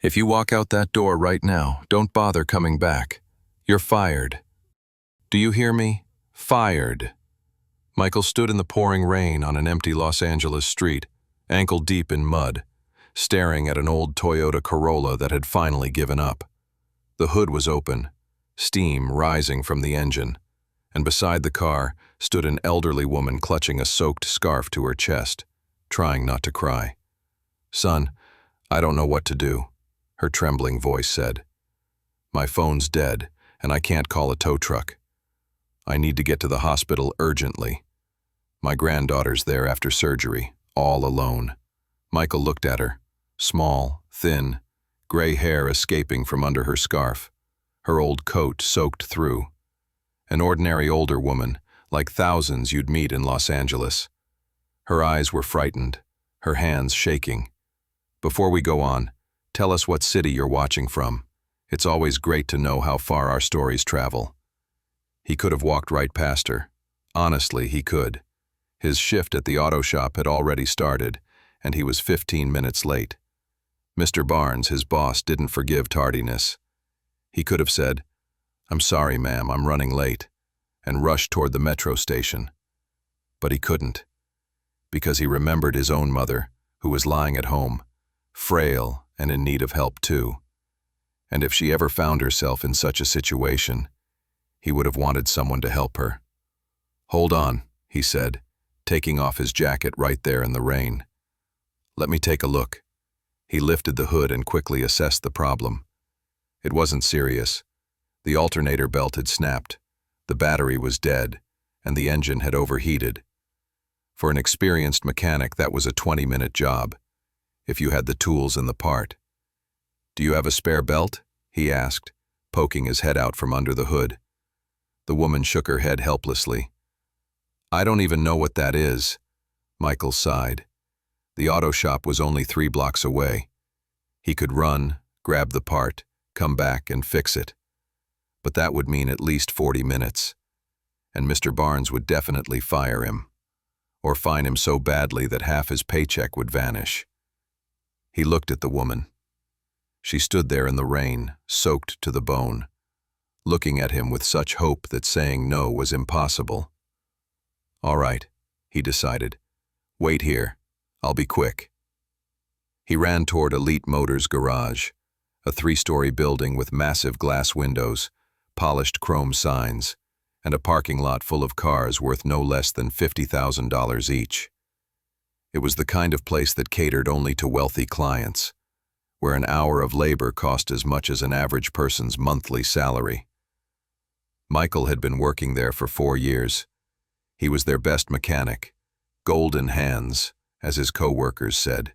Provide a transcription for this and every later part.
If you walk out that door right now, don't bother coming back. You're fired. Do you hear me? Fired. Michael stood in the pouring rain on an empty Los Angeles street, ankle-deep in mud, staring at an old Toyota Corolla that had finally given up. The hood was open, steam rising from the engine, and beside the car stood an elderly woman clutching a soaked scarf to her chest, trying not to cry. "Son, I don't know what to do," her trembling voice said. "My phone's dead, and I can't call a tow truck. I need to get to the hospital urgently. My granddaughter's there after surgery, all alone." Michael looked at her, small, thin, gray hair escaping from under her scarf, her old coat soaked through. An ordinary older woman, like thousands you'd meet in Los Angeles. Her eyes were frightened, her hands shaking. "Before we go on, tell us what city you're watching from. It's always great to know how far our stories travel." He could have walked right past her. Honestly, he could. His shift at the auto shop had already started, and he was 15 minutes late. Mr. Barnes, his boss, didn't forgive tardiness. He could have said, "I'm sorry, ma'am, I'm running late," and rushed toward the metro station. But he couldn't, because he remembered his own mother, who was lying at home, frail and in need of help too. And if she ever found herself in such a situation, he would have wanted someone to help her. "Hold on," he said, taking off his jacket right there in the rain. "Let me take a look." He lifted the hood and quickly assessed the problem. It wasn't serious. The alternator belt had snapped, the battery was dead, and the engine had overheated. For an experienced mechanic, that was a 20-minute job, if you had the tools and the part. "Do you have a spare belt?" he asked, poking his head out from under the hood. The woman shook her head helplessly. "I don't even know what that is." Michael sighed. The auto shop was only 3 blocks away. He could run, grab the part, come back and fix it. But that would mean at least 40 minutes. And Mr. Barnes would definitely fire him, or fine him so badly that half his paycheck would vanish. He looked at the woman. She stood there in the rain, soaked to the bone, looking at him with such hope that saying no was impossible. "All right," he decided. "Wait here. I'll be quick." He ran toward Elite Motors' garage, a 3-story building with massive glass windows, polished chrome signs, and a parking lot full of cars worth no less than $50,000 each. It was the kind of place that catered only to wealthy clients, where an hour of labor cost as much as an average person's monthly salary. Michael had been working there for 4 years. He was their best mechanic, golden hands, as his co-workers said.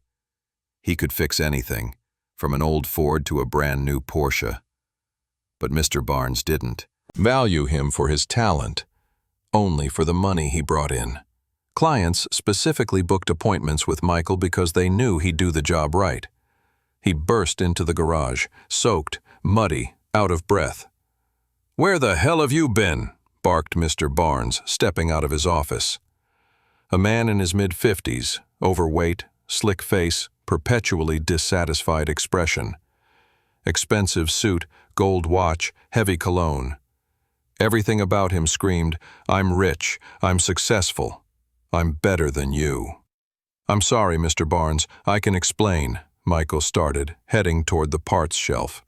He could fix anything, from an old Ford to a brand new Porsche. But Mr. Barnes didn't value him for his talent, only for the money he brought in. Clients specifically booked appointments with Michael because they knew he'd do the job right. He burst into the garage, soaked, muddy, out of breath. "Where the hell have you been?" barked Mr. Barnes, stepping out of his office. A man in his mid-50s, overweight, slick face, perpetually dissatisfied expression. Expensive suit, gold watch, heavy cologne. Everything about him screamed, "I'm rich, I'm successful, I'm better than you." "I'm sorry, Mr. Barnes, I can explain," Michael started, heading toward the parts shelf.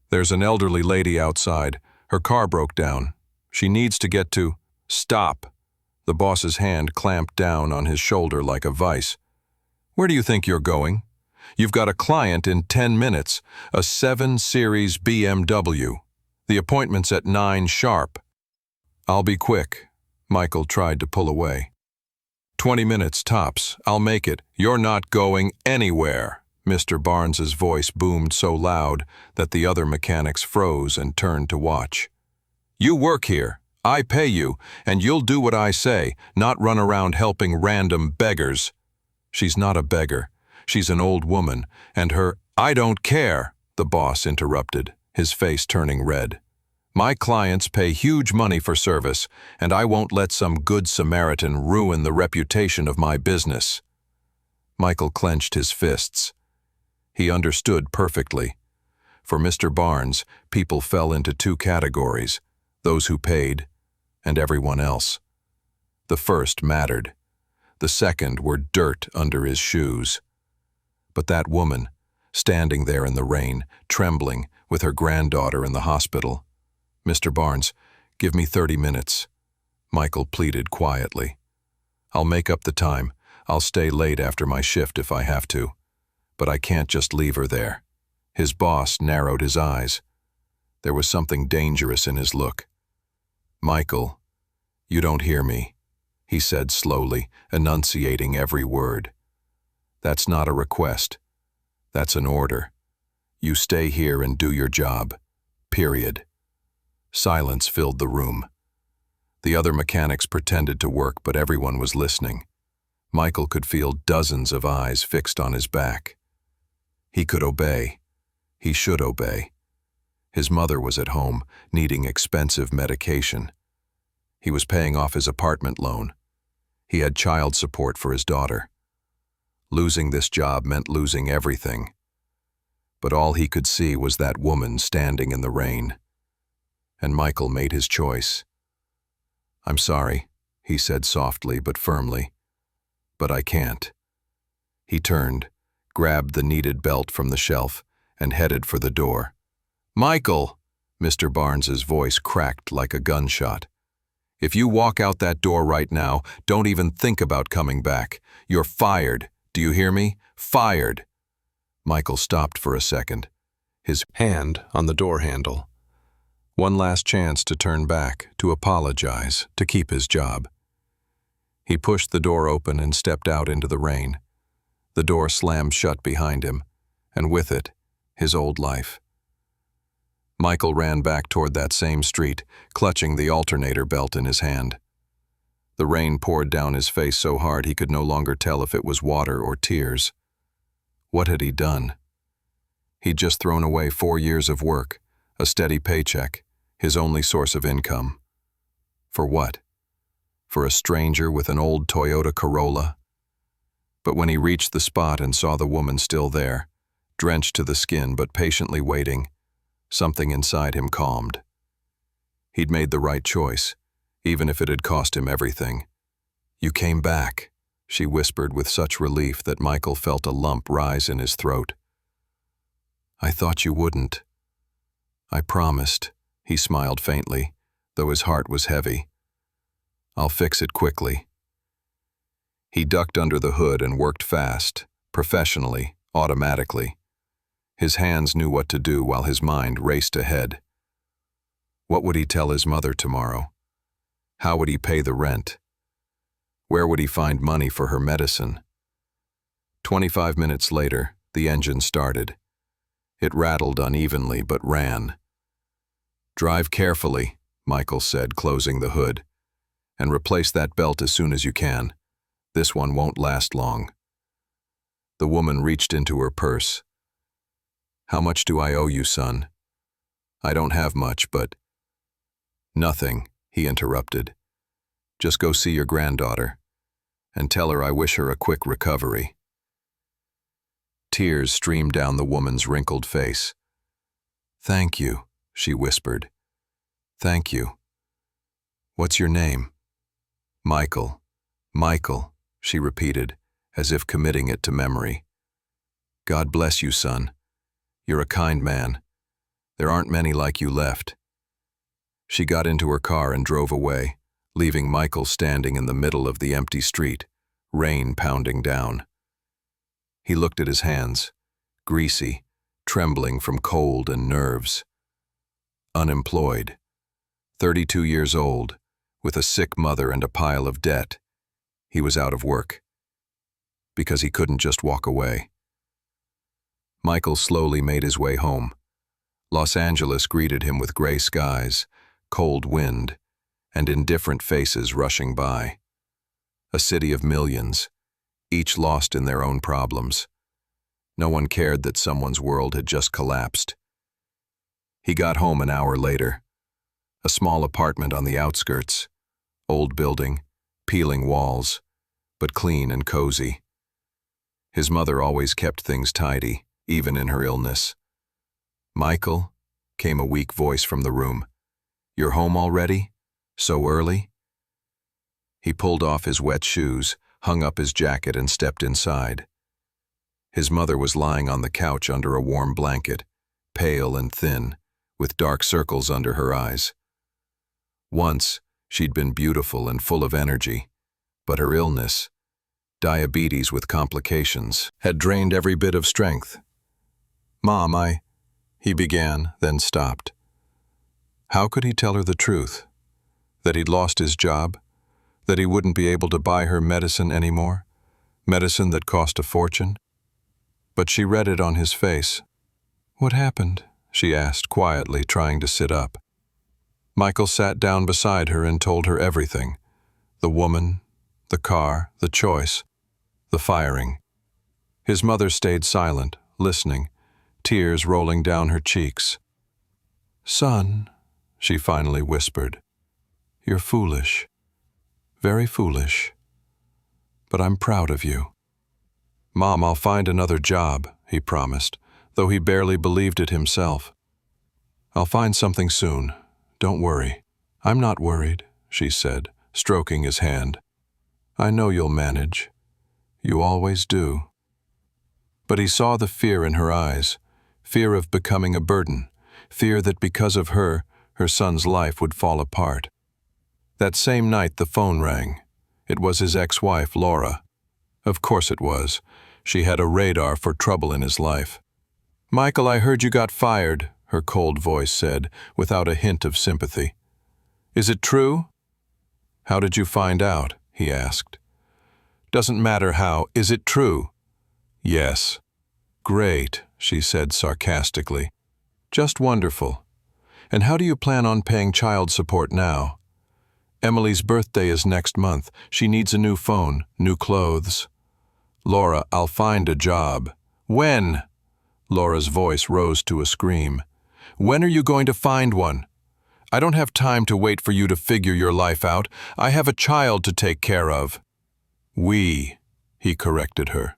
"There's an elderly lady outside. Her car broke down. She needs to get to—" "Stop!" The boss's hand clamped down on his shoulder like a vice. "Where do you think you're going? You've got a client in 10 minutes, a 7 Series BMW. The appointment's at 9 sharp. "I'll be quick." Michael tried to pull away. 20 minutes tops. I'll make it. You're not going anywhere." Mr. Barnes's voice boomed so loud that the other mechanics froze and turned to watch. "You work here. I pay you, and you'll do what I say, not run around helping random beggars." "She's not a beggar. She's an old woman, and her—" "I don't care," the boss interrupted, his face turning red. "My clients pay huge money for service, and I won't let some good Samaritan ruin the reputation of my business." Michael clenched his fists. He understood perfectly. For Mr. Barnes, people fell into two categories, those who paid and everyone else. The first mattered. The second were dirt under his shoes. But that woman, standing there in the rain, trembling, with her granddaughter in the hospital. "Mr. Barnes, give me 30 minutes. Michael pleaded quietly. "I'll make up the time. I'll stay late after my shift if I have to. But I can't just leave her there." His boss narrowed his eyes. There was something dangerous in his look. "Michael, you don't hear me," he said slowly, enunciating every word. "That's not a request. That's an order. You stay here and do your job. Period." Silence filled the room. The other mechanics pretended to work, but everyone was listening. Michael could feel dozens of eyes fixed on his back. He could obey. He should obey. His mother was at home, needing expensive medication. He was paying off his apartment loan. He had child support for his daughter. Losing this job meant losing everything. But all he could see was that woman standing in the rain. And Michael made his choice. "I'm sorry," he said softly but firmly, "but I can't." He turned, grabbed the needed belt from the shelf, and headed for the door. "Michael!" Mr. Barnes's voice cracked like a gunshot. "If you walk out that door right now, don't even think about coming back. You're fired. Do you hear me? Fired!" Michael stopped for a second, his hand on the door handle. One last chance to turn back, to apologize, to keep his job. He pushed the door open and stepped out into the rain. The door slammed shut behind him, and with it, his old life. Michael ran back toward that same street, clutching the alternator belt in his hand. The rain poured down his face so hard he could no longer tell if it was water or tears. What had he done? He'd just thrown away 4 years of work, a steady paycheck, his only source of income. For what? For a stranger with an old Toyota Corolla? But when he reached the spot and saw the woman still there, drenched to the skin but patiently waiting, something inside him calmed. He'd made the right choice, even if it had cost him everything. "You came back," she whispered with such relief that Michael felt a lump rise in his throat. "I thought you wouldn't." "I promised," he smiled faintly, though his heart was heavy. "I'll fix it quickly." He ducked under the hood and worked fast, professionally, automatically. His hands knew what to do while his mind raced ahead. What would he tell his mother tomorrow? How would he pay the rent? Where would he find money for her medicine? 25 minutes later, the engine started. It rattled unevenly but ran. "Drive carefully," Michael said, closing the hood, "and replace that belt as soon as you can. This one won't last long." The woman reached into her purse. "How much do I owe you, son?" "I don't have much, but—" "Nothing," he interrupted. "Just go see your granddaughter, and tell her I wish her a quick recovery." Tears streamed down the woman's wrinkled face. "Thank you," she whispered. "Thank you. What's your name?" "Michael. Michael," she repeated, as if committing it to memory. "God bless you, son. You're a kind man. There aren't many like you left." She got into her car and drove away, leaving Michael standing in the middle of the empty street, rain pounding down. He looked at his hands, greasy, trembling from cold and nerves. Unemployed, 32 years old, with a sick mother and a pile of debt. He was out of work, because he couldn't just walk away. Michael slowly made his way home. Los Angeles greeted him with gray skies, cold wind, and indifferent faces rushing by. A city of millions, each lost in their own problems. No one cared that someone's world had just collapsed. He got home an hour later. A small apartment on the outskirts. Old building, peeling walls, but clean and cozy. His mother always kept things tidy, even in her illness. "Michael," came a weak voice from the room. "You're home already? So early?" He pulled off his wet shoes, hung up his jacket, and stepped inside. His mother was lying on the couch under a warm blanket, pale and thin, with dark circles under her eyes. Once, she'd been beautiful and full of energy, but her illness, diabetes with complications, had drained every bit of strength. "Mom, he began, then stopped. How could he tell her the truth? That he'd lost his job? That he wouldn't be able to buy her medicine anymore? Medicine that cost a fortune? But she read it on his face. "What happened?" she asked quietly, trying to sit up. Michael sat down beside her and told her everything. The woman, the car, the choice, the firing. His mother stayed silent, listening, tears rolling down her cheeks. "Son," she finally whispered, "you're foolish, very foolish, but I'm proud of you." "Mom, I'll find another job," he promised, though he barely believed it himself. "I'll find something soon. Don't worry." "I'm not worried," she said, stroking his hand. "I know you'll manage. You always do." But he saw the fear in her eyes, fear of becoming a burden, fear that because of her, her son's life would fall apart. That same night the phone rang. It was his ex-wife, Laura. Of course it was. She had a radar for trouble in his life. "Michael, I heard you got fired," her cold voice said, without a hint of sympathy. "Is it true?" "How did you find out?" he asked. "Doesn't matter how. Is it true?" "Yes." "Great," she said sarcastically. "Just wonderful. And how do you plan on paying child support now? Emily's birthday is next month. She needs a new phone, new clothes." "Laura, I'll find a job." "When?" Laura's voice rose to a scream. "When are you going to find one? I don't have time to wait for you to figure your life out. I have a child to take care of." He corrected her.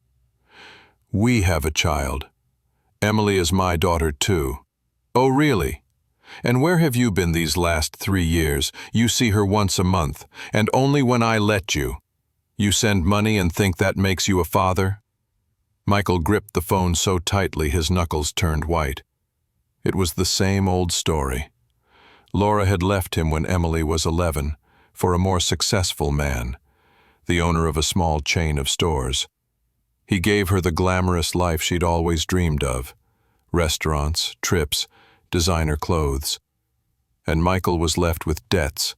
"We have a child. Emily is my daughter too." "Oh, really? And where have you been these last 3 years? You see her once a month, and only when I let you. You send money and think that makes you a father?" Michael gripped the phone so tightly his knuckles turned white. It was the same old story. Laura had left him when Emily was 11 for a more successful man, the owner of a small chain of stores. He gave her the glamorous life she'd always dreamed of: restaurants, trips, designer clothes. And Michael was left with debts,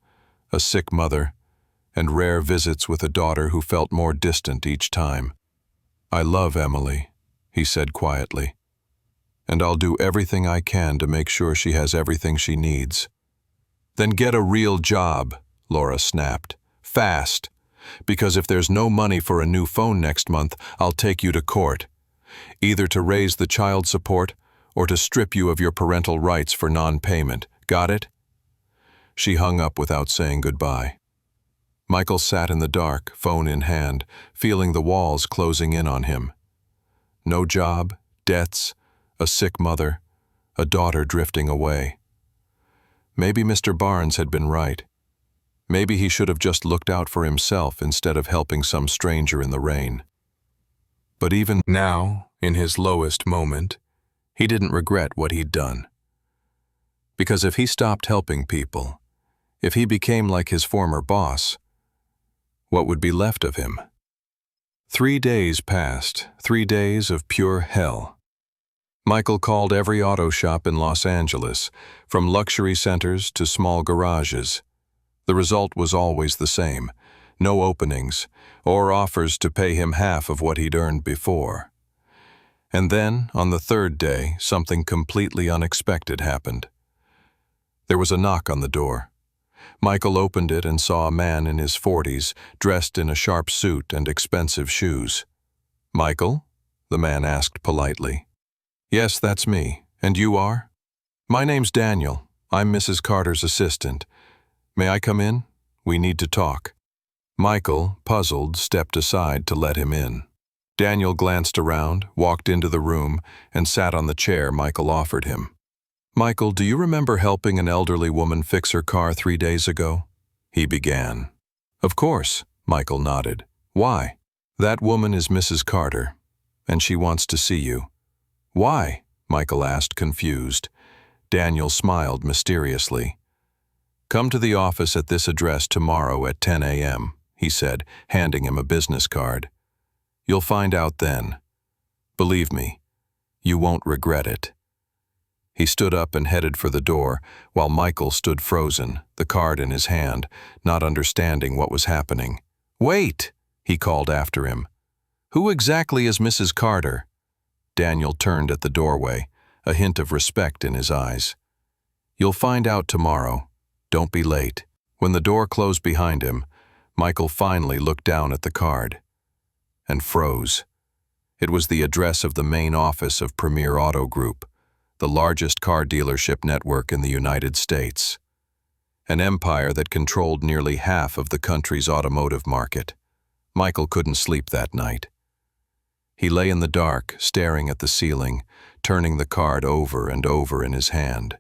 a sick mother, and rare visits with a daughter who felt more distant each time. "I love Emily," he said quietly, "and I'll do everything I can to make sure she has everything she needs." "Then get a real job," Laura snapped. "Fast. Because if there's no money for a new phone next month, I'll take you to court. Either to raise the child support or to strip you of your parental rights for non-payment. Got it?" She hung up without saying goodbye. Michael sat in the dark, phone in hand, feeling the walls closing in on him. No job, debts, a sick mother, a daughter drifting away. Maybe Mr. Barnes had been right. Maybe he should have just looked out for himself instead of helping some stranger in the rain. But even now, in his lowest moment, he didn't regret what he'd done. Because if he stopped helping people, if he became like his former boss, what would be left of him? 3 days passed, 3 days of pure hell. Michael called every auto shop in Los Angeles, from luxury centers to small garages. The result was always the same: no openings, or offers to pay him half of what he'd earned before. And then, on the 3rd day, something completely unexpected happened. There was a knock on the door. Michael opened it and saw a man in his 40s, dressed in a sharp suit and expensive shoes. "Michael?" the man asked politely. "Yes, that's me. And you are?" "My name's Daniel. I'm Mrs. Carter's assistant. May I come in? We need to talk." Michael, puzzled, stepped aside to let him in. Daniel glanced around, walked into the room, and sat on the chair Michael offered him. "Michael, do you remember helping an elderly woman fix her car 3 days ago?" he began. "Of course," Michael nodded. "Why?" "That woman is Mrs. Carter, and she wants to see you." "Why?" Michael asked, confused. Daniel smiled mysteriously. "Come to the office at this address tomorrow at 10 a.m., he said, handing him a business card. "You'll find out then. Believe me, you won't regret it." He stood up and headed for the door, while Michael stood frozen, the card in his hand, not understanding what was happening. "Wait!" he called after him. "Who exactly is Mrs. Carter?" Daniel turned at the doorway, a hint of respect in his eyes. "You'll find out tomorrow. Don't be late." When the door closed behind him, Michael finally looked down at the card and froze. It was the address of the main office of Premier Auto Group, the largest car dealership network in the United States. An empire that controlled nearly half of the country's automotive market. Michael couldn't sleep that night. He lay in the dark, staring at the ceiling, turning the card over and over in his hand.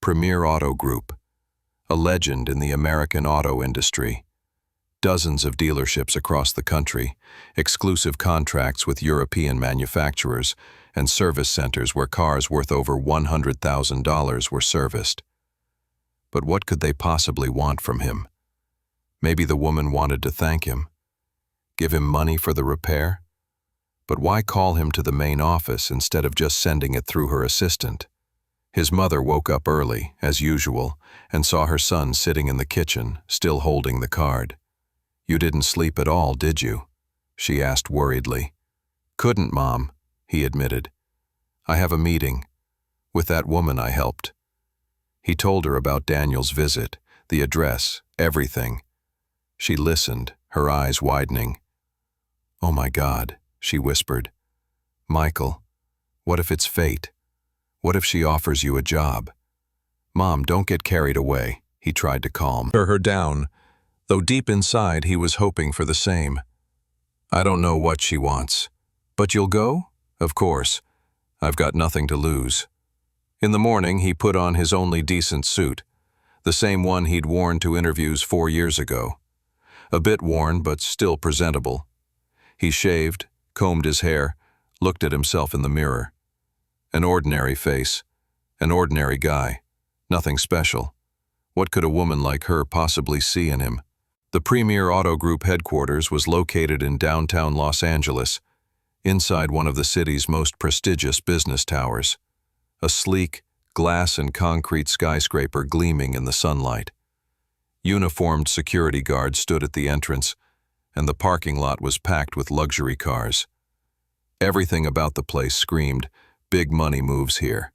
Premier Auto Group, a legend in the American auto industry. Dozens of dealerships across the country, exclusive contracts with European manufacturers, and service centers where cars worth over $100,000 were serviced. But what could they possibly want from him? Maybe the woman wanted to thank him, give him money for the repair? But why call him to the main office instead of just sending it through her assistant? His mother woke up early, as usual, and saw her son sitting in the kitchen, still holding the card. "You didn't sleep at all, did you?" she asked worriedly. "Couldn't, Mom," he admitted. "I have a meeting with that woman I helped." He told her about Daniel's visit, the address, everything. She listened, her eyes widening. "Oh my God," she whispered. "Michael, what if it's fate? What if she offers you a job?" "Mom, don't get carried away," he tried to calm her down, though deep inside he was hoping for the same. "I don't know what she wants. But you'll go? Of course. I've got nothing to lose." In the morning, he put on his only decent suit, the same one he'd worn to interviews 4 years ago. A bit worn, but still presentable. He shaved, combed his hair, looked at himself in the mirror. An ordinary face, an ordinary guy, nothing special. What could a woman like her possibly see in him? The Premier Auto Group headquarters was located in downtown Los Angeles, inside one of the city's most prestigious business towers. A sleek, glass and concrete skyscraper gleaming in the sunlight. Uniformed security guards stood at the entrance, and the parking lot was packed with luxury cars. Everything about the place screamed, "Big money moves here."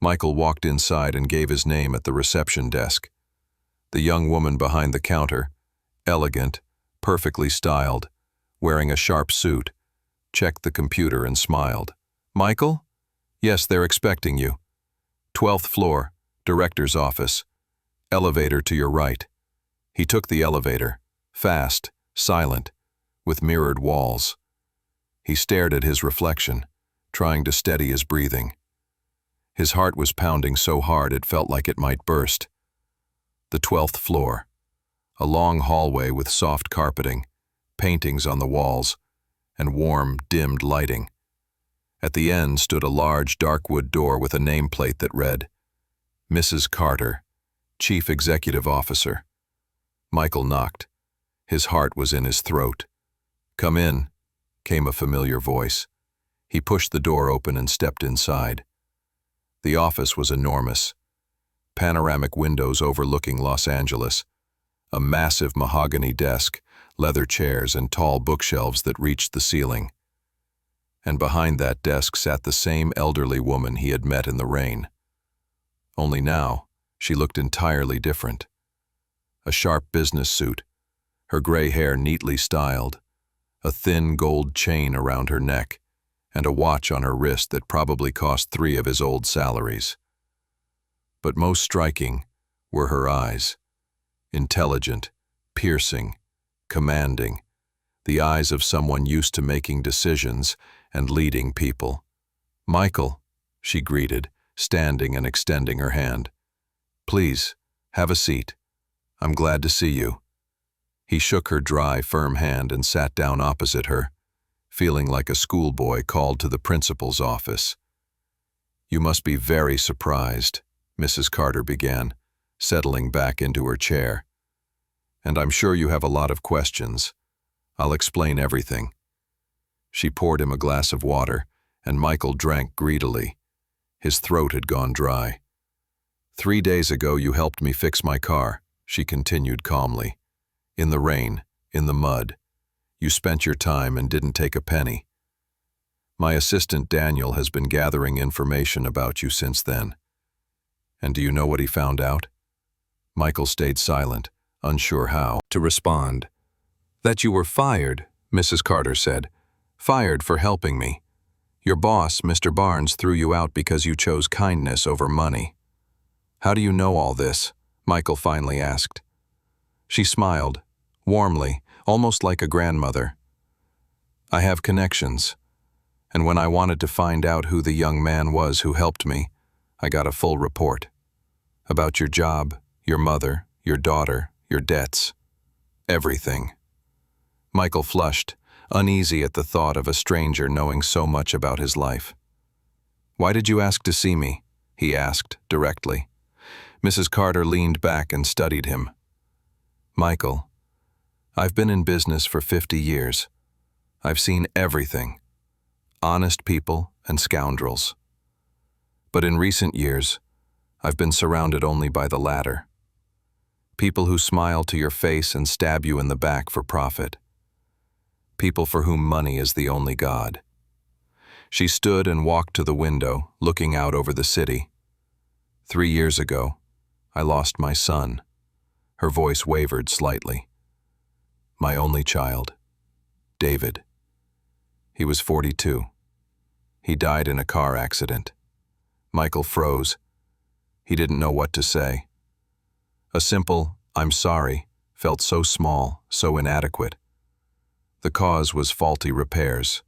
Michael walked inside and gave his name at the reception desk. The young woman behind the counter, elegant, perfectly styled, wearing a sharp suit, checked the computer and smiled. "Michael? Yes, they're expecting you. 12th floor, director's office. Elevator to your right." He took the elevator, fast, silent, with mirrored walls. He stared at his reflection, trying to steady his breathing. His heart was pounding so hard it felt like it might burst. The 12th floor. A long hallway with soft carpeting, paintings on the walls, and warm, dimmed lighting. At the end stood a large dark wood door with a nameplate that read, "Mrs. Carter, Chief Executive Officer." Michael knocked. His heart was in his throat. "Come in," came a familiar voice. He pushed the door open and stepped inside. The office was enormous. Panoramic windows overlooking Los Angeles. A massive mahogany desk, leather chairs, and tall bookshelves that reached the ceiling. And behind that desk sat the same elderly woman he had met in the rain. Only now, she looked entirely different. A sharp business suit, her gray hair neatly styled, a thin gold chain around her neck, and a watch on her wrist that probably cost 3 of his old salaries. But most striking were her eyes. Intelligent, piercing, commanding, the eyes of someone used to making decisions and leading people. "Michael," she greeted, standing and extending her hand. "Please, have a seat. I'm glad to see you." He shook her dry, firm hand and sat down opposite her, feeling like a schoolboy called to the principal's office. "You must be very surprised," Mrs. Carter began, settling back into her chair. "And I'm sure you have a lot of questions. I'll explain everything." She poured him a glass of water, and Michael drank greedily. His throat had gone dry. "3 days ago you helped me fix my car," she continued calmly. "In the rain, in the mud. You spent your time and didn't take a penny. My assistant Daniel has been gathering information about you since then. And do you know what he found out?" Michael stayed silent, unsure how to respond. "That you were fired," Mrs. Carter said. "Fired for helping me. Your boss, Mr. Barnes, threw you out because you chose kindness over money." "How do you know all this?" Michael finally asked. She smiled, warmly, almost like a grandmother. "I have connections, and when I wanted to find out who the young man was who helped me, I got a full report. About your job, your mother, your daughter, your debts. Everything." Michael flushed, uneasy at the thought of a stranger knowing so much about his life. "Why did you ask to see me?" he asked, directly. Mrs. Carter leaned back and studied him. "Michael, I've been in business for 50 years. I've seen everything. Honest people and scoundrels. But in recent years, I've been surrounded only by the latter. People who smile to your face and stab you in the back for profit. People for whom money is the only god." She stood and walked to the window, looking out over the city. "3 years ago, I lost my son." Her voice wavered slightly. "My only child, David. He was 42. He died in a car accident." Michael froze. He didn't know what to say. A simple, "I'm sorry," felt so small, so inadequate. "The cause was faulty repairs,"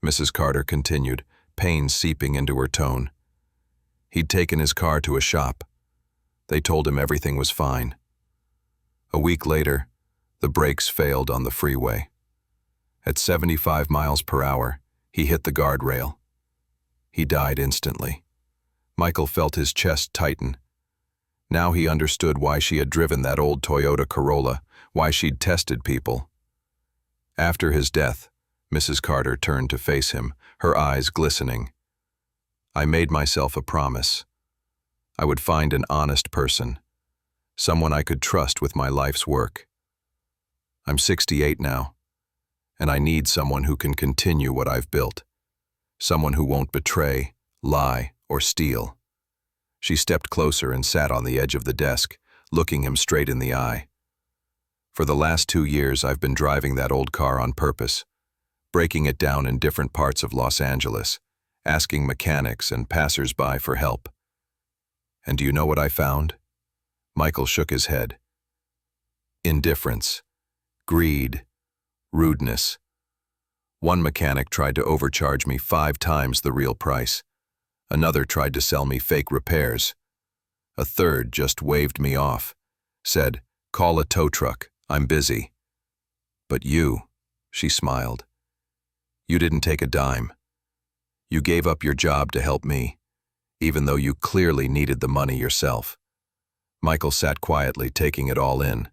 Mrs. Carter continued, pain seeping into her tone. "He'd taken his car to a shop. They told him everything was fine. A week later, the brakes failed on the freeway. At 75 miles per hour, he hit the guardrail. He died instantly." Michael felt his chest tighten. Now he understood why she had driven that old Toyota Corolla, why she'd tested people. After his death, Mrs. Carter turned to face him, her eyes glistening. "I made myself a promise. I would find an honest person, someone I could trust with my life's work. I'm 68 now, and I need someone who can continue what I've built, someone who won't betray, lie, or steal." She stepped closer and sat on the edge of the desk, looking him straight in the eye. "For the last 2 years, I've been driving that old car on purpose, breaking it down in different parts of Los Angeles, asking mechanics and passers-by for help. And do you know what I found?" Michael shook his head. "Indifference, greed, rudeness. One mechanic tried to overcharge me 5 times the real price. Another tried to sell me fake repairs. A third just waved me off, said, 'Call a tow truck, I'm busy.' But you," she smiled, "you didn't take a dime. You gave up your job to help me, even though you clearly needed the money yourself." Michael sat quietly, taking it all in.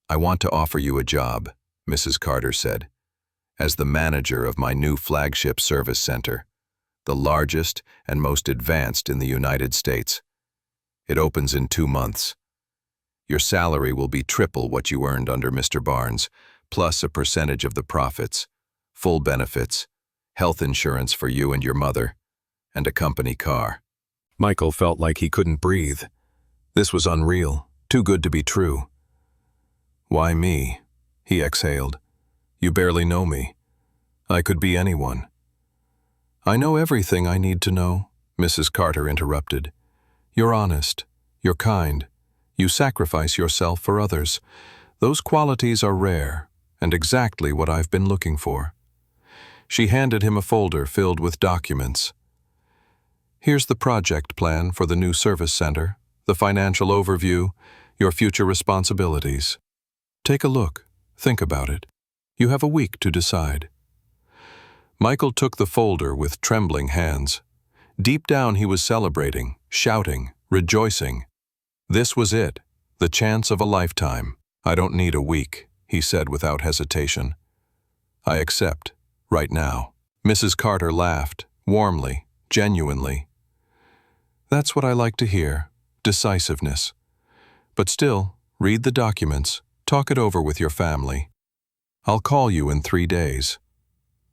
"I want to offer you a job," Mrs. Carter said, "as the manager of my new flagship service center, the largest and most advanced in the United States. It opens in 2 months. Your salary will be triple what you earned under Mr. Barnes, plus a percentage of the profits, full benefits, health insurance for you and your mother, and a company car." Michael felt like he couldn't breathe. This was unreal, too good to be true. "Why me?" he exhaled. "You barely know me. I could be anyone." "I know everything I need to know," Mrs. Carter interrupted. "You're honest. You're kind. You sacrifice yourself for others. Those qualities are rare, and exactly what I've been looking for." She handed him a folder filled with documents. "Here's the project plan for the new service center, the financial overview, your future responsibilities. Take a look. Think about it. You have a week to decide." Michael took the folder with trembling hands. Deep down he was celebrating, shouting, rejoicing. This was it, the chance of a lifetime. "I don't need a week," he said without hesitation. "I accept, right now." Mrs. Carter laughed, warmly, genuinely. "That's what I like to hear, decisiveness. But still, read the documents, talk it over with your family. I'll call you in 3 days."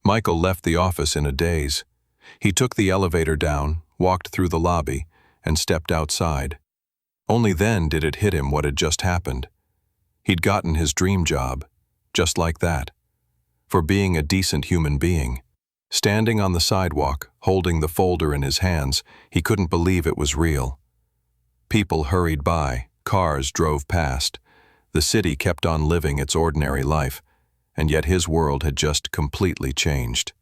Michael left the office in a daze. He took the elevator down, walked through the lobby, and stepped outside. Only then did it hit him what had just happened. He'd gotten his dream job, just like that. For being a decent human being. Standing on the sidewalk, holding the folder in his hands, he couldn't believe it was real. People hurried by, cars drove past. The city kept on living its ordinary life, and yet his world had just completely changed.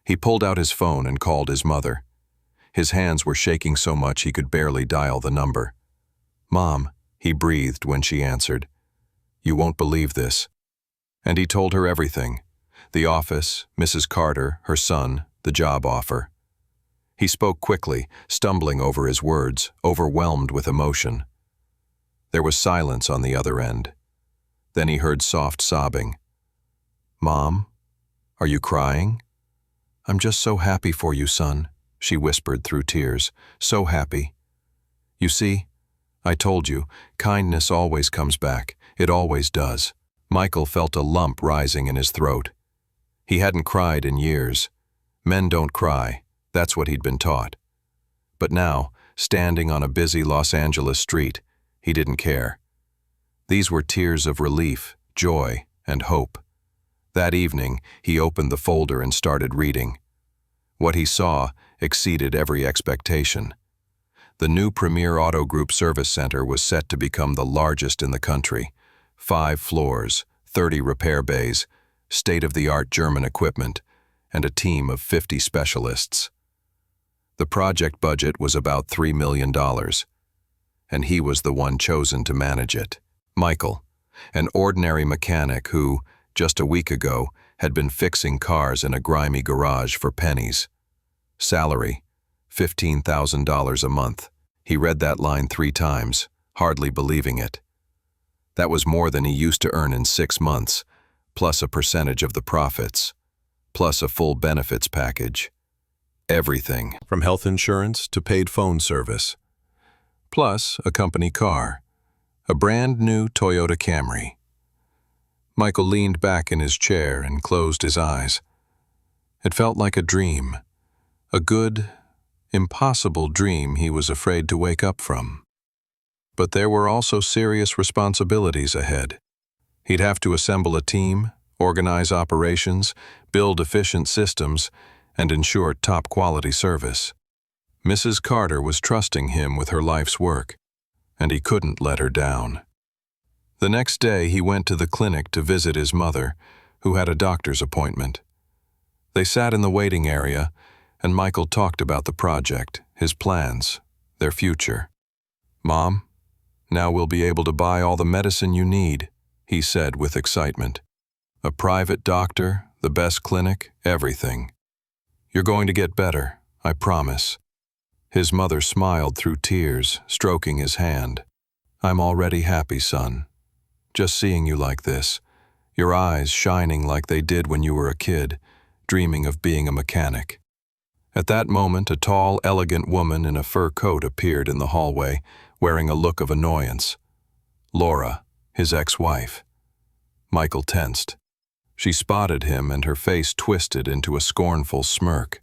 He pulled out his phone and called his mother. His hands were shaking so much he could barely dial the number. "Mom," he breathed when she answered. "You won't believe this." And he told her everything. The office, Mrs. Carter, her son, the job offer. He spoke quickly, stumbling over his words, overwhelmed with emotion. There was silence on the other end. Then he heard soft sobbing. "Mom, are you crying?" "I'm just so happy for you, son," she whispered through tears. "So happy. You see, I told you, kindness always comes back. It always does." Michael felt a lump rising in his throat. He hadn't cried in years. Men don't cry. That's what he'd been taught. But now, standing on a busy Los Angeles street, he didn't care. These were tears of relief, joy, and hope. That evening, he opened the folder and started reading. What he saw exceeded every expectation. The new Premier Auto Group Service Center was set to become the largest in the country. 5 floors, 30 repair bays, state-of-the-art German equipment, and a team of 50 specialists. The project budget was about $3 million, and he was the one chosen to manage it. Michael, an ordinary mechanic who, just a week ago, had been fixing cars in a grimy garage for pennies. Salary, $15,000 a month. He read that line 3 times, hardly believing it. That was more than he used to earn in 6 months, plus a percentage of the profits, plus a full benefits package. Everything, from health insurance to paid phone service. Plus a company car, a brand new Toyota Camry. Michael leaned back in his chair and closed his eyes. It felt like a dream, a good, impossible dream he was afraid to wake up from. But there were also serious responsibilities ahead. He'd have to assemble a team, organize operations, build efficient systems, and ensure top-quality service. Mrs. Carter was trusting him with her life's work, and he couldn't let her down. The next day, he went to the clinic to visit his mother, who had a doctor's appointment. They sat in the waiting area, and Michael talked about the project, his plans, their future. "Mom, now we'll be able to buy all the medicine you need," he said with excitement. "A private doctor, the best clinic, everything. You're going to get better, I promise." His mother smiled through tears, stroking his hand. "I'm already happy, son. Just seeing you like this, your eyes shining like they did when you were a kid, dreaming of being a mechanic." At that moment, a tall, elegant woman in a fur coat appeared in the hallway, wearing a look of annoyance. Laura, his ex-wife. Michael tensed. She spotted him and her face twisted into a scornful smirk.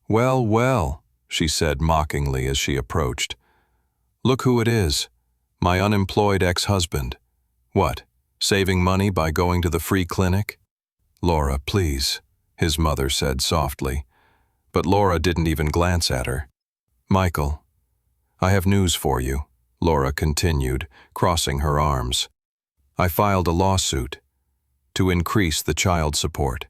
"Well, well," she said mockingly as she approached. "Look who it is, my unemployed ex-husband. What, saving money by going to the free clinic?" "Laura, please," his mother said softly. But Laura didn't even glance at her. "Michael, I have news for you," Laura continued, crossing her arms. "I filed a lawsuit. to increase the child support.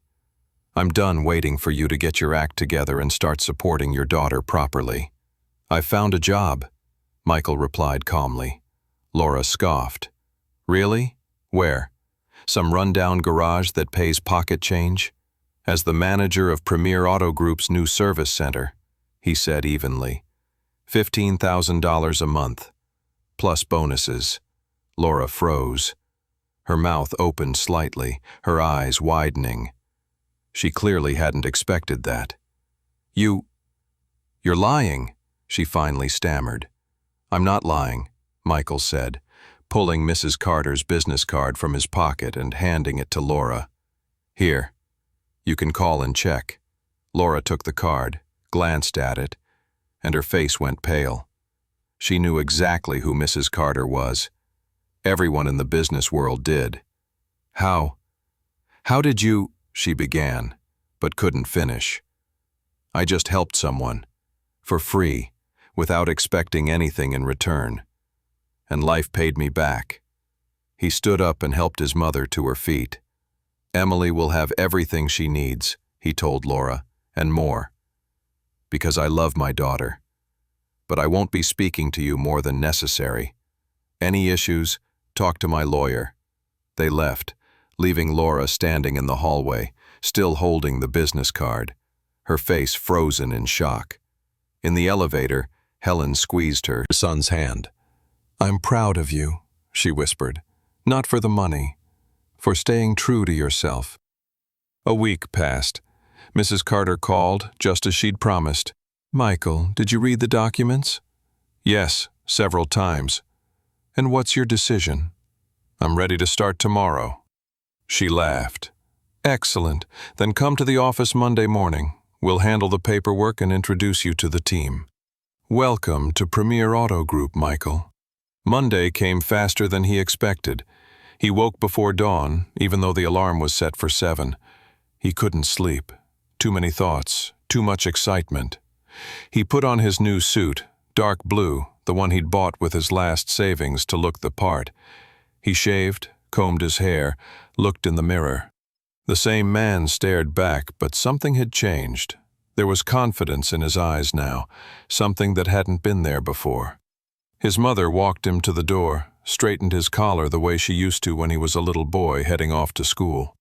I'm done waiting for you to get your act together and start supporting your daughter properly. I've found a job, Michael replied calmly. Laura scoffed. Really? Where? Some rundown garage that pays pocket change? As the manager of Premier Auto Group's new service center, he said evenly. $15,000 a month, plus bonuses. Laura froze. Her mouth opened slightly, her eyes widening. She clearly hadn't expected that. You're lying, she finally stammered. I'm not lying, Michael said, pulling Mrs. Carter's business card from his pocket and handing it to Laura. Here, you can call and check. Laura took the card, glanced at it, and her face went pale. She knew exactly who Mrs. Carter was. Everyone in the business world did. How did you, she began, but couldn't finish. I just helped someone, for free, without expecting anything in return. And life paid me back. He stood up and helped his mother to her feet. Emily will have everything she needs, he told Laura, and more. Because I love my daughter. But I won't be speaking to you more than necessary. Any issues, talk to my lawyer. They left, leaving Laura standing in the hallway, still holding the business card, her face frozen in shock. In the elevator, Helen squeezed her son's hand. I'm proud of you, she whispered. Not for the money, for staying true to yourself. A week passed. Mrs. Carter called, just as she'd promised. Michael, did you read the documents? Yes, several times. And what's your decision? I'm ready to start tomorrow. She laughed. Excellent. Then come to the office Monday morning. We'll handle the paperwork and introduce you to the team. Welcome to Premier Auto Group, Michael. Monday came faster than he expected. He woke before dawn, even though the alarm was set for 7. He couldn't sleep. Too many thoughts, too much excitement. He put on his new suit, dark blue, the one he'd bought with his last savings to look the part. He shaved, combed his hair, looked in the mirror. The same man stared back, but something had changed. There was confidence in his eyes now, something that hadn't been there before. His mother walked him to the door, straightened his collar the way she used to when he was a little boy heading off to school.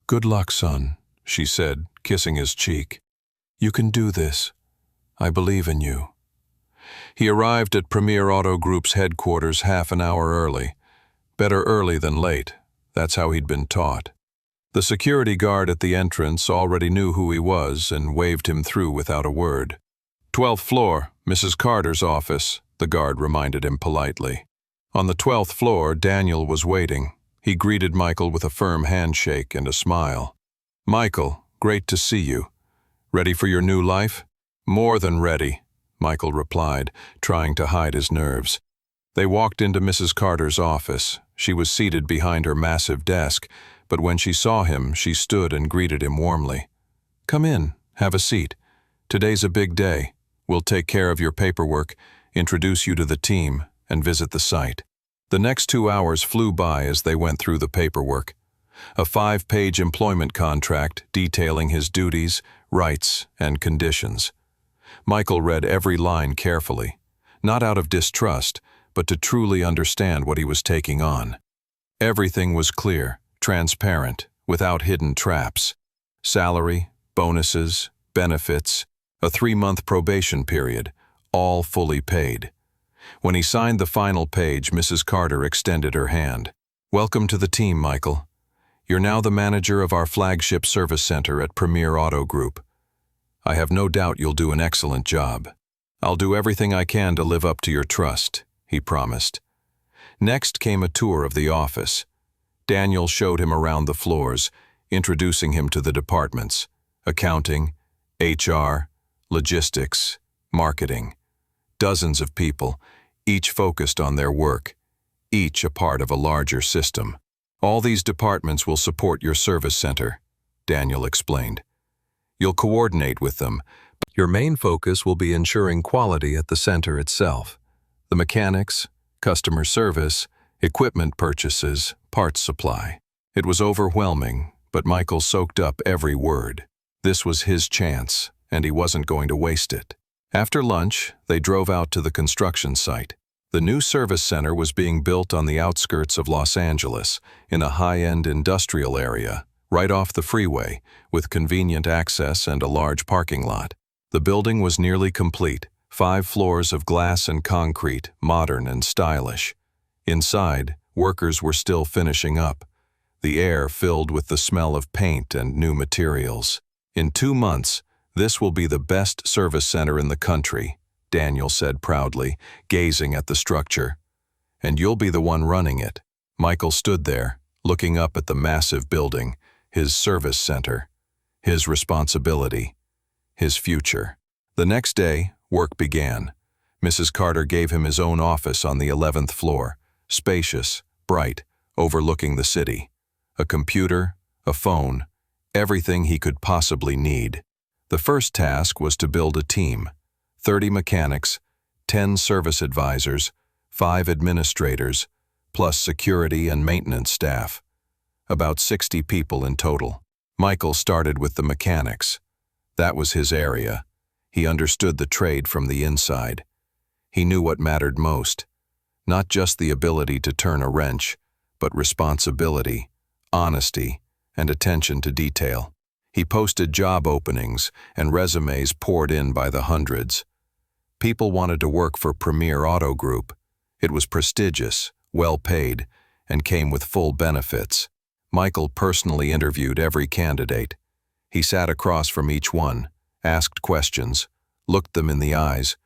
Good luck, son, she said, kissing his cheek. You can do this. I believe in you. He arrived at Premier Auto Group's headquarters half an hour early. Better early than late. That's how he'd been taught. The security guard at the entrance already knew who he was and waved him through without a word. 12th floor, Mrs. Carter's office, the guard reminded him politely. On the 12th floor, Daniel was waiting. He greeted Michael with a firm handshake and a smile. Michael, great to see you. Ready for your new life? More than ready, Michael replied, trying to hide his nerves. They walked into Mrs. Carter's office. She was seated behind her massive desk, but when she saw him, she stood and greeted him warmly. Come in, have a seat. Today's a big day. We'll take care of your paperwork, introduce you to the team, and visit the site. The next 2 hours flew by as they went through the paperwork. A 5-page employment contract detailing his duties, rights, and conditions. Michael read every line carefully, not out of distrust, but to truly understand what he was taking on. Everything was clear, transparent, without hidden traps. Salary, bonuses, benefits, a 3-month probation period, all fully paid. When he signed the final page, Mrs. Carter extended her hand. Welcome to the team, Michael. You're now the manager of our flagship service center at Premier Auto Group. I have no doubt you'll do an excellent job. I'll do everything I can to live up to your trust, he promised. Next came a tour of the office. Daniel showed him around the floors, introducing him to the departments: accounting, HR, logistics, marketing. Dozens of people, each focused on their work, each a part of a larger system. All these departments will support your service center, Daniel explained. You'll coordinate with them, but your main focus will be ensuring quality at the center itself. The mechanics, customer service, equipment purchases, parts supply. It was overwhelming, but Michael soaked up every word. This was his chance, and he wasn't going to waste it. After lunch, they drove out to the construction site. The new service center was being built on the outskirts of Los Angeles, in a high-end industrial area, right off the freeway, with convenient access and a large parking lot. The building was nearly complete, 5 floors of glass and concrete, modern and stylish. Inside, workers were still finishing up, the air filled with the smell of paint and new materials. In 2 months, this will be the best service center in the country, Daniel said proudly, gazing at the structure. And you'll be the one running it. Michael stood there, looking up at the massive building, his service center, his responsibility, his future. The next day, work began. Mrs. Carter gave him his own office on the 11th floor, spacious, bright, overlooking the city. A computer, a phone, everything he could possibly need. The first task was to build a team, 30 mechanics, 10 service advisors, 5 administrators, plus security and maintenance staff. About 60 people in total. Michael started with the mechanics. That was his area. He understood the trade from the inside. He knew what mattered most. Not just the ability to turn a wrench, but responsibility, honesty, and attention to detail. He posted job openings, and resumes poured in by the hundreds. People wanted to work for Premier Auto Group. It was prestigious, well-paid, and came with full benefits. Michael personally interviewed every candidate. He sat across from each one, asked questions, looked them in the eyes,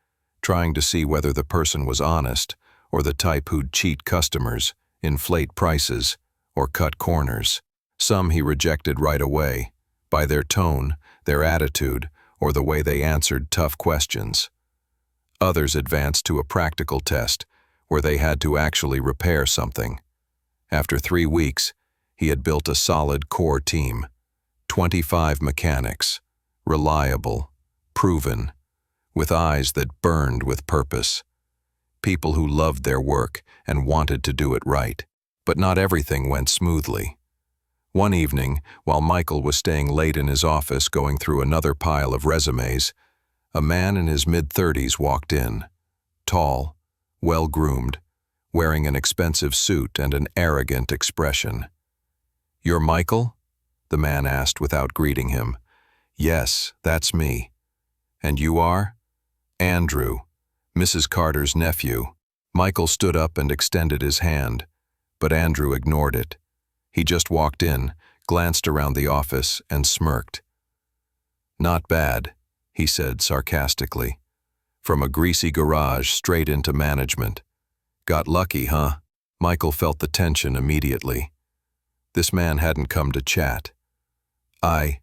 trying to see whether the person was honest or the type who'd cheat customers, inflate prices, or cut corners. Some he rejected right away, by their tone, their attitude, or the way they answered tough questions. Others advanced to a practical test, where they had to actually repair something. After 3 weeks, he had built a solid core team, 25 mechanics, reliable, proven, with eyes that burned with purpose. People who loved their work and wanted to do it right. But not everything went smoothly. One evening, while Michael was staying late in his office going through another pile of resumes, a man in his mid-30s walked in, tall, well-groomed, wearing an expensive suit and an arrogant expression. "You're Michael?" the man asked without greeting him. "Yes, that's me." "And you are?" "Andrew, Mrs. Carter's nephew." Michael stood up and extended his hand, but Andrew ignored it. He just walked in, glanced around the office, and smirked. "Not bad," he said sarcastically. "From a greasy garage straight into management. Got lucky, huh?" Michael felt the tension immediately. This man hadn't come to chat. "I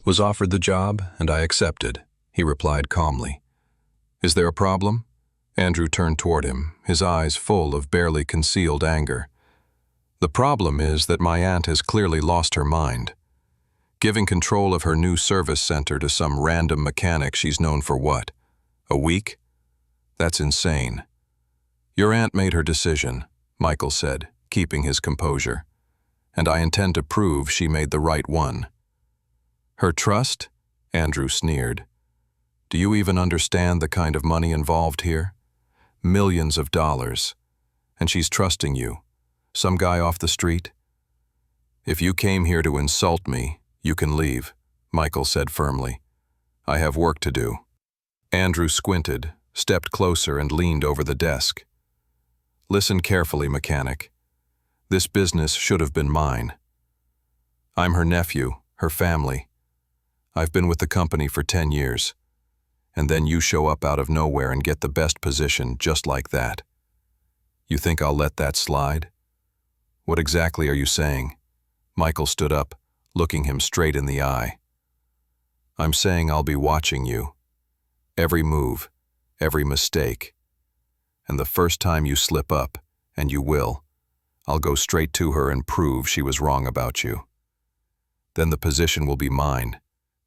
was offered the job, and I accepted," he replied calmly. "Is there a problem?" Andrew turned toward him, his eyes full of barely concealed anger. "The problem is that my aunt has clearly lost her mind. Giving control of her new service center to some random mechanic she's known for what? A week? That's insane." "Your aunt made her decision," Michael said, keeping his composure. "And I intend to prove she made the right one." "Her trust?" Andrew sneered. "Do you even understand the kind of money involved here? Millions of dollars. And she's trusting you. Some guy off the street?" "If you came here to insult me, you can leave," Michael said firmly. "I have work to do." Andrew squinted, stepped closer, and leaned over the desk. "Listen carefully, mechanic. This business should have been mine. I'm her nephew, her family. I've been with the company for 10 years. And then you show up out of nowhere and get the best position just like that. You think I'll let that slide?" "What exactly are you saying?" Michael stood up, looking him straight in the eye. "I'm saying I'll be watching you. Every move, every mistake. And the first time you slip up, and you will, I'll go straight to her and prove she was wrong about you. Then the position will be mine,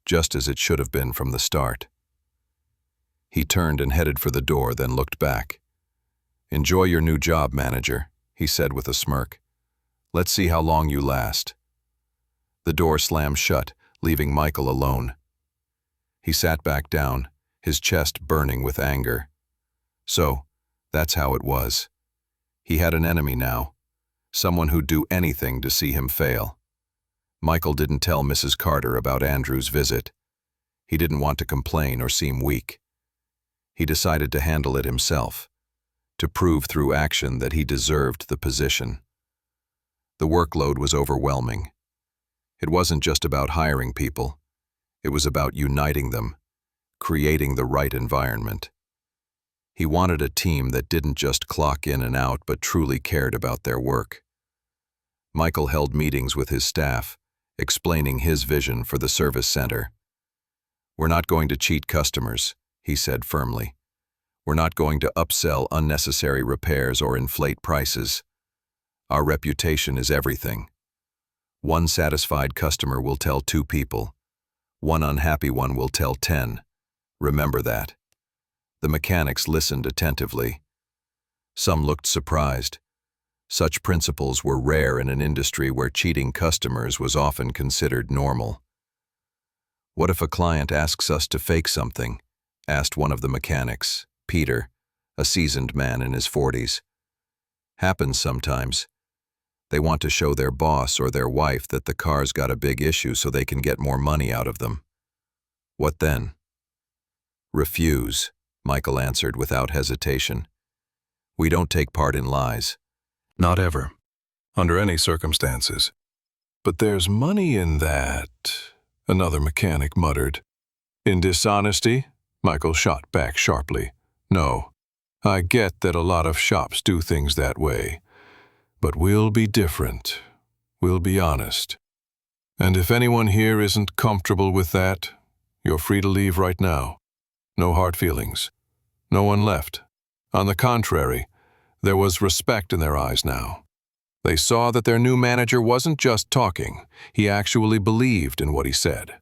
just as it should have been from the start." He turned and headed for the door, then looked back. "Enjoy your new job, manager," he said with a smirk. "Let's see how long you last." The door slammed shut, leaving Michael alone. He sat back down, his chest burning with anger. So, that's how it was. He had an enemy now, someone who'd do anything to see him fail. Michael didn't tell Mrs. Carter about Andrew's visit. He didn't want to complain or seem weak. He decided to handle it himself, to prove through action that he deserved the position. The workload was overwhelming. It wasn't just about hiring people. It was about uniting them, creating the right environment. He wanted a team that didn't just clock in and out but truly cared about their work. Michael held meetings with his staff, explaining his vision for the service center. "We're not going to cheat customers," he said firmly. "We're not going to upsell unnecessary repairs or inflate prices. Our reputation is everything. One satisfied customer will tell 2 people. One unhappy one will tell 10. Remember that." The mechanics listened attentively. Some looked surprised. Such principles were rare in an industry where cheating customers was often considered normal. "What if a client asks us to fake something?" asked one of the mechanics, Peter, a seasoned man in his 40s. "Happens sometimes. They want to show their boss or their wife that the car's got a big issue so they can get more money out of them." "What then?" "Refuse," Michael answered without hesitation. "We don't take part in lies." "Not ever, under any circumstances." "But there's money in that," another mechanic muttered. "In dishonesty?" Michael shot back sharply. "No, I get that a lot of shops do things that way. But we'll be different. We'll be honest. And if anyone here isn't comfortable with that, you're free to leave right now. No hard feelings. No one left. On the contrary, there was respect in their eyes now. They saw that their new manager wasn't just talking, he actually believed in what he said.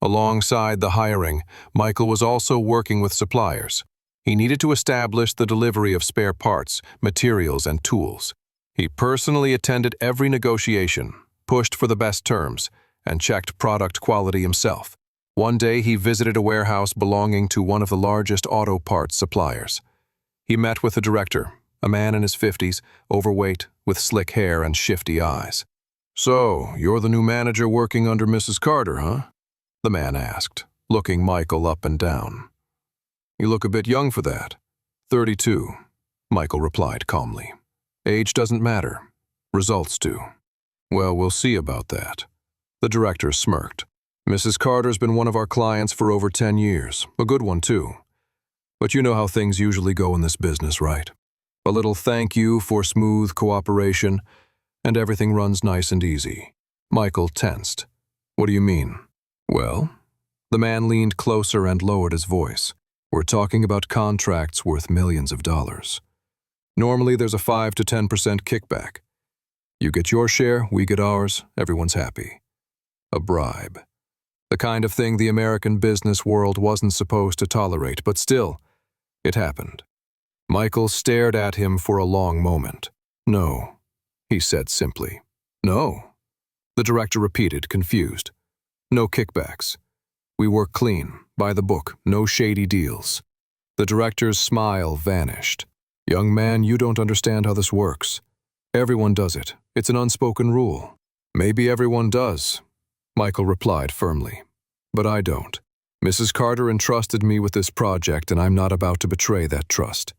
Alongside the hiring, Michael was also working with suppliers. He needed to establish the delivery of spare parts, materials, and tools. He personally attended every negotiation, pushed for the best terms, and checked product quality himself. One day he visited a warehouse belonging to one of the largest auto parts suppliers. He met with the director, a man in his 50s, overweight, with slick hair and shifty eyes. "So, you're the new manager working under Mrs. Carter, huh?" the man asked, looking Michael up and down. "You look a bit young for that." 32, Michael replied calmly. "Age doesn't matter. Results do." "Well, we'll see about that." The director smirked. "Mrs. Carter's been one of our clients for over 10 years, a good one too. But you know how things usually go in this business, right? A little thank you for smooth cooperation, and everything runs nice and easy." Michael tensed. "What do you mean?" "Well," the man leaned closer and lowered his voice. "We're talking about contracts worth millions of dollars. Normally there's a 5 to 10% kickback. You get your share, we get ours, everyone's happy. A bribe. The kind of thing the American business world wasn't supposed to tolerate, but still, it happened." Michael stared at him for a long moment. "No," he said simply. "No," the director repeated, confused. "No kickbacks. We work clean, by the book, no shady deals." The director's smile vanished. "Young man, you don't understand how this works. Everyone does it. It's an unspoken rule." "Maybe everyone does," Michael replied firmly. "But I don't. Mrs. Carter entrusted me with this project, and I'm not about to betray that trust.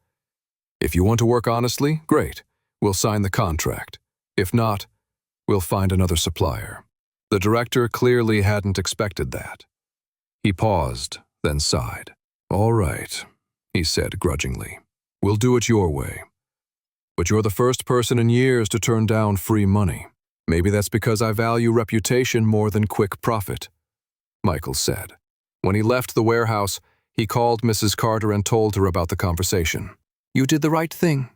If you want to work honestly, great. We'll sign the contract. If not, we'll find another supplier." The director clearly hadn't expected that. He paused, then sighed. "All right," he said grudgingly. "We'll do it your way. But you're the first person in years to turn down free money. Maybe that's because I value reputation more than quick profit," Michael said. When he left the warehouse, he called Mrs. Carter and told her about the conversation. "You did the right thing,"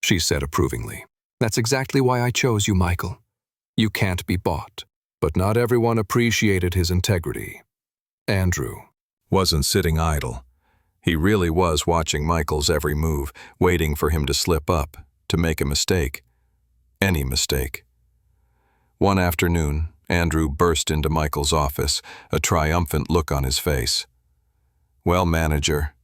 she said approvingly. "That's exactly why I chose you, Michael. You can't be bought." But not everyone appreciated his integrity. Andrew wasn't sitting idle. He really was watching Michael's every move, waiting for him to slip up, to make a mistake. Any mistake. One afternoon, Andrew burst into Michael's office, a triumphant look on his face. "Well, manager,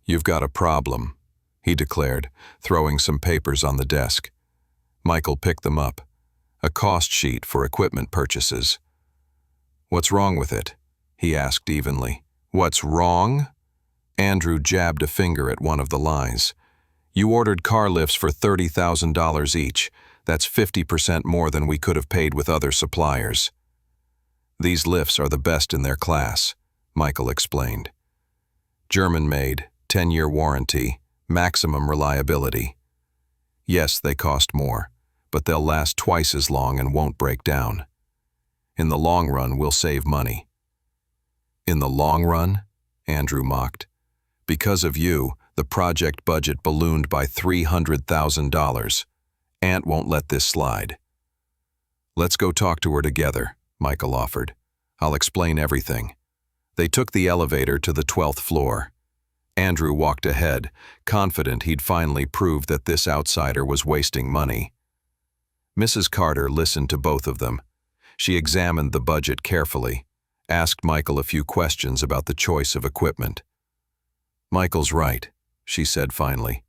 you've got a problem," he declared, throwing some papers on the desk. Michael picked them up. A cost sheet for equipment purchases. "What's wrong with it?" he asked evenly. "What's wrong?" Andrew jabbed a finger at one of the lies. "You ordered car lifts for $30,000 each. That's 50% more than we could have paid with other suppliers." "These lifts are the best in their class," Michael explained. "German-made, 10-year warranty, maximum reliability. Yes, they cost more, but they'll last twice as long and won't break down. In the long run, we'll save money." "In the long run?" Andrew mocked. "Because of you, the project budget ballooned by $300,000. Aunt won't let this slide." "Let's go talk to her together," Michael offered. "I'll explain everything." They took the elevator to the 12th floor. Andrew walked ahead, confident he'd finally proved that this outsider was wasting money. Mrs. Carter listened to both of them. She examined the budget carefully, asked Michael a few questions about the choice of equipment. "Michael's right," she said finally.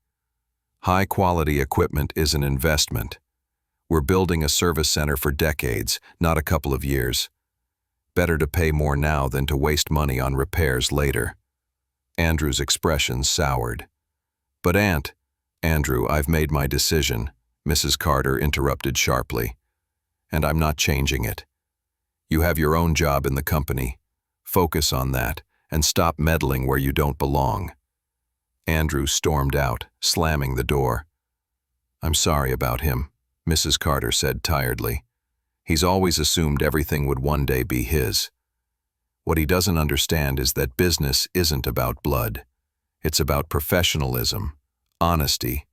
"High-quality equipment is an investment. We're building a service center for decades, not a couple of years. Better to pay more now than to waste money on repairs later." Andrew's expression soured. "But Aunt—" "Andrew, I've made my decision," Mrs. Carter interrupted sharply. "And I'm not changing it. You have your own job in the company. Focus on that, and stop meddling where you don't belong." Andrew stormed out, slamming the door. "I'm sorry about him," Mrs. Carter said tiredly. "He's always assumed everything would one day be his. What he doesn't understand is that business isn't about blood. It's about professionalism, honesty,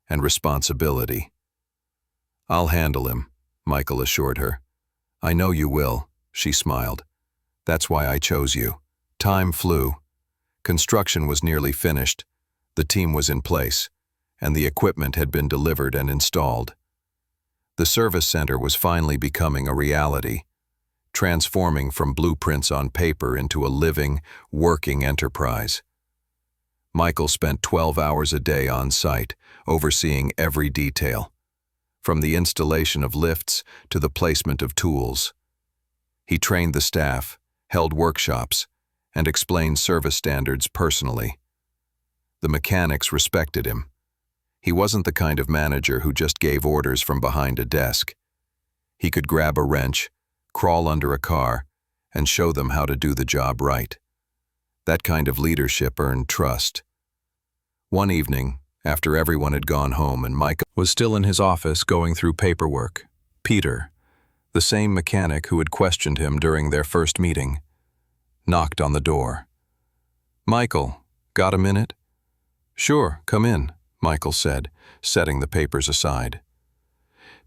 and responsibility." "I'll handle him," Michael assured her. "I know you will," she smiled. "That's why I chose you." Time flew. Construction was nearly finished, the team was in place, and the equipment had been delivered and installed. The service center was finally becoming a reality, transforming from blueprints on paper into a living, working enterprise. Michael spent 12 hours a day on site, overseeing every detail, from the installation of lifts to the placement of tools. He trained the staff, held workshops, and explained service standards personally. The mechanics respected him. He wasn't the kind of manager who just gave orders from behind a desk. He could grab a wrench, crawl under a car, and show them how to do the job right. That kind of leadership earned trust. One evening, after everyone had gone home and Michael was still in his office going through paperwork, Peter, the same mechanic who had questioned him during their first meeting, knocked on the door. "Michael, got a minute?" "Sure, come in," Michael said, setting the papers aside.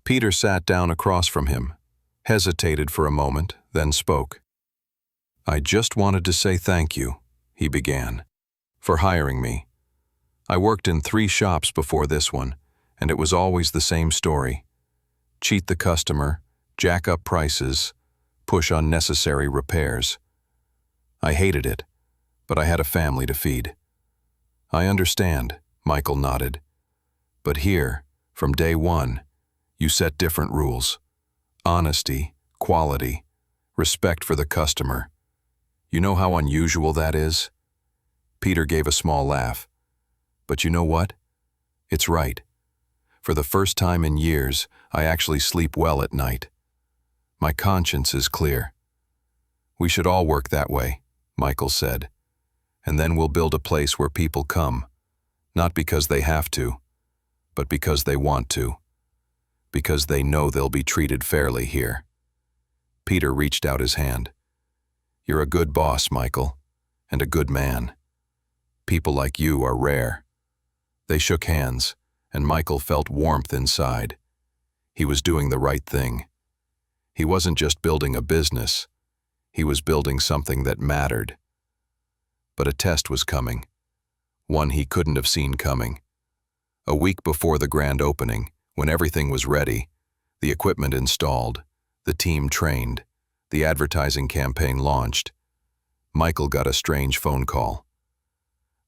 Peter sat down across from him, hesitated for a moment, then spoke. "I just wanted to say thank you," he began, "for hiring me. I worked in 3 shops before this one, and it was always the same story. Cheat the customer, jack up prices, push unnecessary repairs. I hated it, but I had a family to feed." "I understand," Michael nodded. "But here, from day one, you set different rules. Honesty, quality, respect for the customer. You know how unusual that is?" Peter gave a small laugh. "But you know what? It's right. For the first time in years, I actually sleep well at night. My conscience is clear." "We should all work that way," Michael said. "And then we'll build a place where people come, not because they have to, but because they want to. Because they know they'll be treated fairly here." Peter reached out his hand. "You're a good boss, Michael, and a good man. People like you are rare." They shook hands, and Michael felt warmth inside. He was doing the right thing. He wasn't just building a business. He was building something that mattered. But a test was coming, one he couldn't have seen coming. A week before the grand opening, when everything was ready, the equipment installed, the team trained, The advertising campaign launched. Michael got a strange phone call.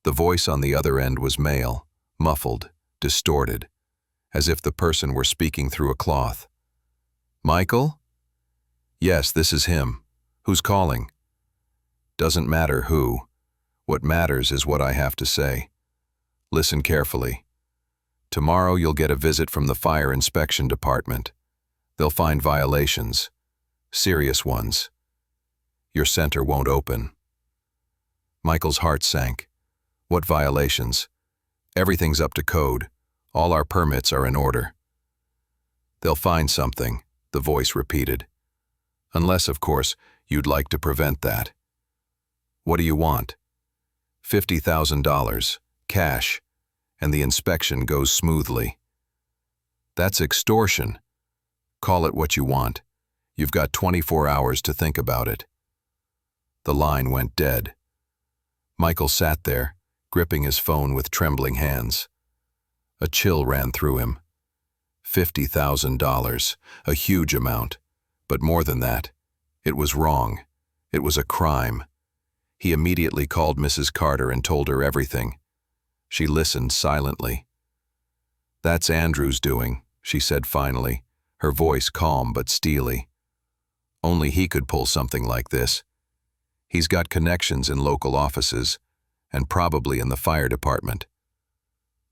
The voice on the other end was male, muffled, distorted, as if the person were speaking through a cloth. "Michael?" "Yes, this is him. Who's calling?" "Doesn't matter who. What matters is what I have to say. Listen carefully. Tomorrow you'll get a visit from the fire inspection department. They'll find violations, serious ones. Your center won't open." Michael's heart sank. "What violations?" "Everything's up to code. All our permits are in order." "They'll find something," the voice repeated. "Unless, of course, you'd like to prevent that." "What do you want?" $50,000, cash, and the inspection goes smoothly." "That's extortion." "Call it what you want. You've got 24 hours to think about it." The line went dead. Michael sat there, gripping his phone with trembling hands. A chill ran through him. $50,000, a huge amount, but more than that, it was wrong. It was a crime. He immediately called Mrs. Carter and told her everything. She listened silently. "That's Andrew's doing," she said finally, her voice calm but steely. "Only he could pull something like this. He's got connections in local offices, and probably in the fire department."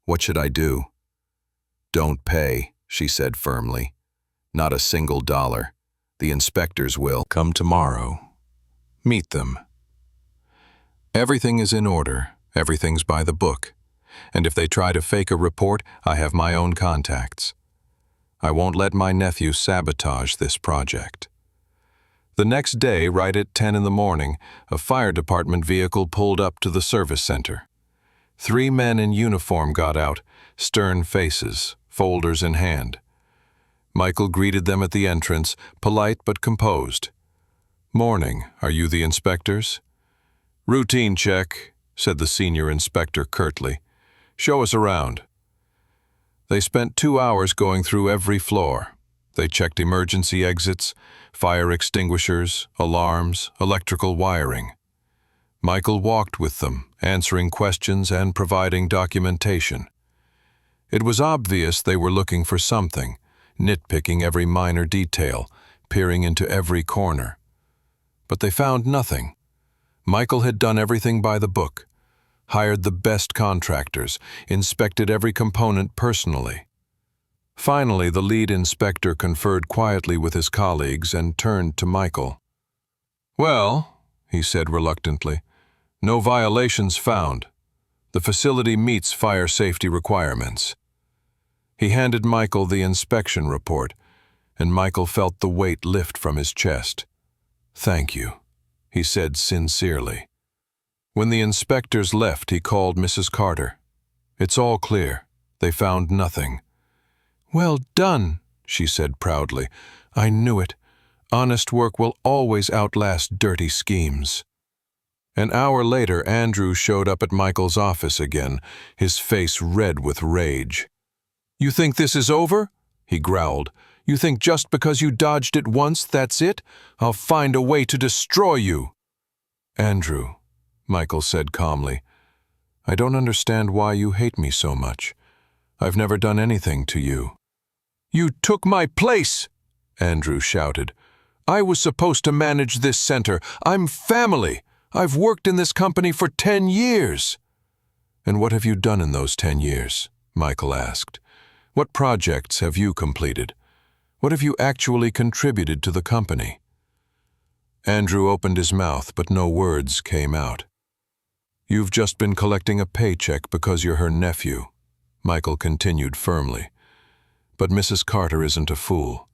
"What should I do?" "Don't pay," she said firmly. "Not a single dollar. The inspectors will come tomorrow. Meet them. Everything is in order, everything's by the book, and if they try to fake a report, I have my own contacts. I won't let my nephew sabotage this project." The next day, right at 10 in the morning, a fire department vehicle pulled up to the service center. 3 men in uniform got out, stern faces, folders in hand. Michael greeted them at the entrance, polite but composed. "Morning, are you the inspectors?" "Routine check," said the senior inspector curtly. "Show us around." They spent 2 hours going through every floor. They checked emergency exits, fire extinguishers, alarms, electrical wiring. Michael walked with them, answering questions and providing documentation. It was obvious they were looking for something, nitpicking every minor detail, peering into every corner. But they found nothing. Michael had done everything by the book, hired the best contractors, inspected every component personally. Finally, the lead inspector conferred quietly with his colleagues and turned to Michael. "Well," he said reluctantly, "no violations found. The facility meets fire safety requirements." He handed Michael the inspection report, and Michael felt the weight lift from his chest. "Thank you," he said sincerely. When the inspectors left, he called Mrs. Carter. "It's all clear. They found nothing." "Well done," she said proudly. "I knew it. Honest work will always outlast dirty schemes." An hour later, Andrew showed up at Michael's office again, his face red with rage. "You think this is over?" he growled. "You think just because you dodged it once, that's it? I'll find a way to destroy you." "Andrew," Michael said calmly, "I don't understand why you hate me so much. I've never done anything to you." "You took my place!" Andrew shouted. "I was supposed to manage this center. I'm family. I've worked in this company for 10 years. "And what have you done in those 10 years? Michael asked. "What projects have you completed? What have you actually contributed to the company?" Andrew opened his mouth, but no words came out. "You've just been collecting a paycheck because you're her nephew," Michael continued firmly. "But Mrs. Carter isn't a fool.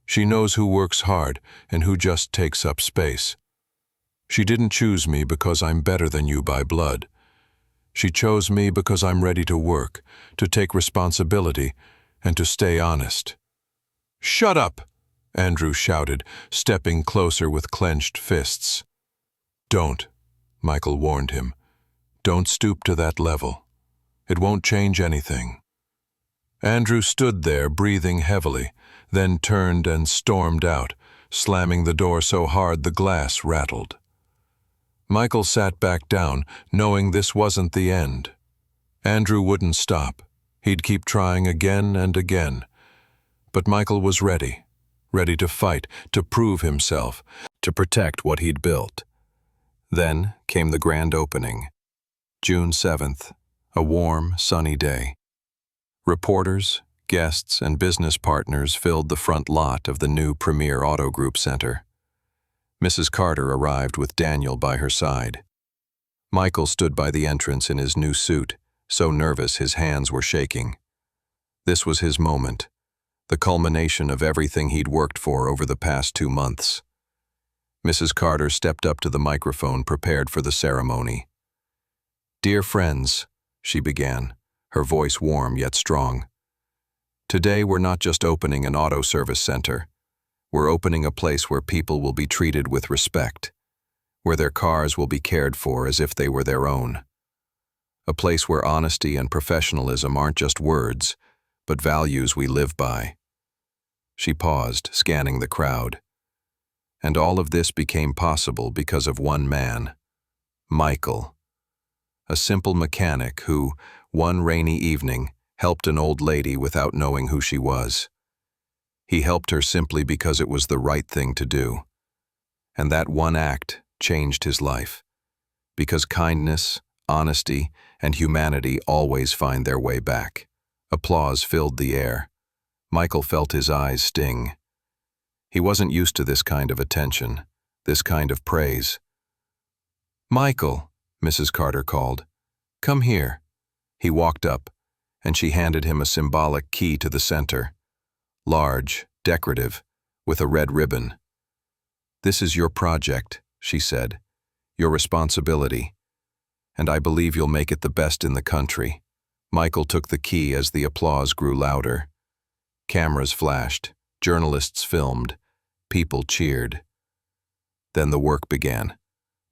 She knows who works hard and who just takes up space. She didn't choose me because I'm better than you by blood. She chose me because I'm ready to work, to take responsibility, and to stay honest." "Shut up!" Andrew shouted, stepping closer with clenched fists. "Don't," Michael warned him. "Don't stoop to that level. It won't change anything." Andrew stood there, breathing heavily, then turned and stormed out, slamming the door so hard the glass rattled. Michael sat back down, knowing this wasn't the end. Andrew wouldn't stop. He'd keep trying again and again. But Michael was ready to fight, to prove himself, to protect what he'd built. Then came the grand opening. June 7th, a warm, sunny day. Reporters, guests, and business partners filled the front lot of the new Premier Auto Group Center. Mrs. Carter arrived with Daniel by her side. Michael stood by the entrance in his new suit, so nervous his hands were shaking. This was his moment, the culmination of everything he'd worked for over the past 2 months. Mrs. Carter stepped up to the microphone, prepared for the ceremony. "Dear friends," she began, her voice warm yet strong. "Today we're not just opening an auto service center. We're opening a place where people will be treated with respect, where their cars will be cared for as if they were their own. A place where honesty and professionalism aren't just words, but values we live by." She paused, scanning the crowd. And all of this became possible because of one man, Michael. A simple mechanic who, one rainy evening, helped an old lady without knowing who she was. He helped her simply because it was the right thing to do. And that one act changed his life. Because kindness, honesty, and humanity always find their way back. Applause filled the air. Michael felt his eyes sting. He wasn't used to this kind of attention, this kind of praise. "Michael," Mrs. Carter called, "come here." He walked up, and she handed him a symbolic key to the center. Large, decorative, with a red ribbon. "This is your project," she said, "your responsibility, and I believe you'll make it the best in the country." Michael took the key as the applause grew louder. Cameras flashed, journalists filmed, people cheered. Then the work began.